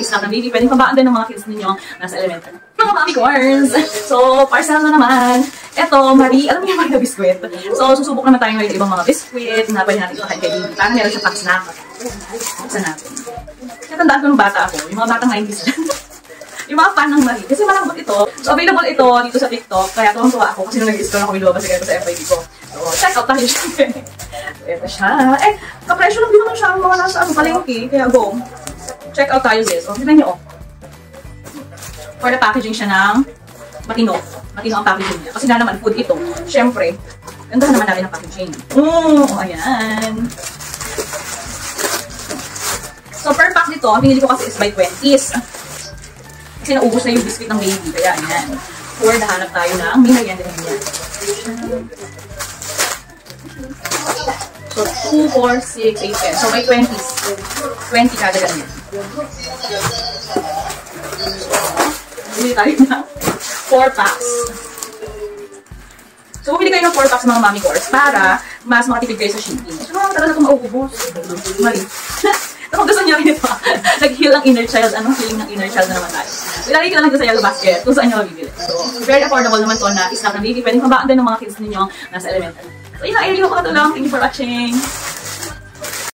snack ng baby. Pwedeng pabaan din ng mga kids ninyo nasa elementary. Mga mami corns! So, parcel na naman. Eto, Marie, alam mo yung Marie na biskwit? So, susubok naman tayo ngayon ibang mga biskwit na pwede natin ipakain kay baby. Parang meron siya pack snack. Buksan natin. Natandaan ko nung bata ako, yung mga batang 90s dyan. Yung mga fan ng Marie. Kasi malambot ito. So, available ito dito sa TikTok. Kaya tuwang-tuwa ako kasi nung nag-install ako yung lumabas ko sa FYP ko. So, check out tayo siya. So, ito siya. Eh, kapresyo lang din naman siya ang mga nasa palengke. Kaya go. Check out tayo sis. O, tignan niyo, for the packaging siya ng matino. Matino ang packaging niya. Kasi na naman, food ito. Siyempre, ganda naman natin ang packaging. Ayan. So, per pack nito, ang pinili ko kasi is by 20s. Kasi naubos na yung biscuit ng baby. Kaya, ayan. Or, nahanap tayo ng merienda niya. So, 2, 4, 6, 8, 10. So, may 20s. 20 kada ganyan. Bumili tayo na 4 packs. So, bumili kayo ng 4 packs mga mami cores para mas makatipid kayo sa shipping. So, matagal na ito mauubos. Mali. So, kung gusto nyo rin ito, nag-heal ang inner child. Anong healing ng inner child na naman tayo? Ilalagay ko lang dito sa yellow basket kung saan nyo mabibili. So, very affordable naman to na snack ng baby. Pwedeng pabaan din ng mga kids ninyo nasa elementary. So, yun ang area ko lang. Thank you for watching.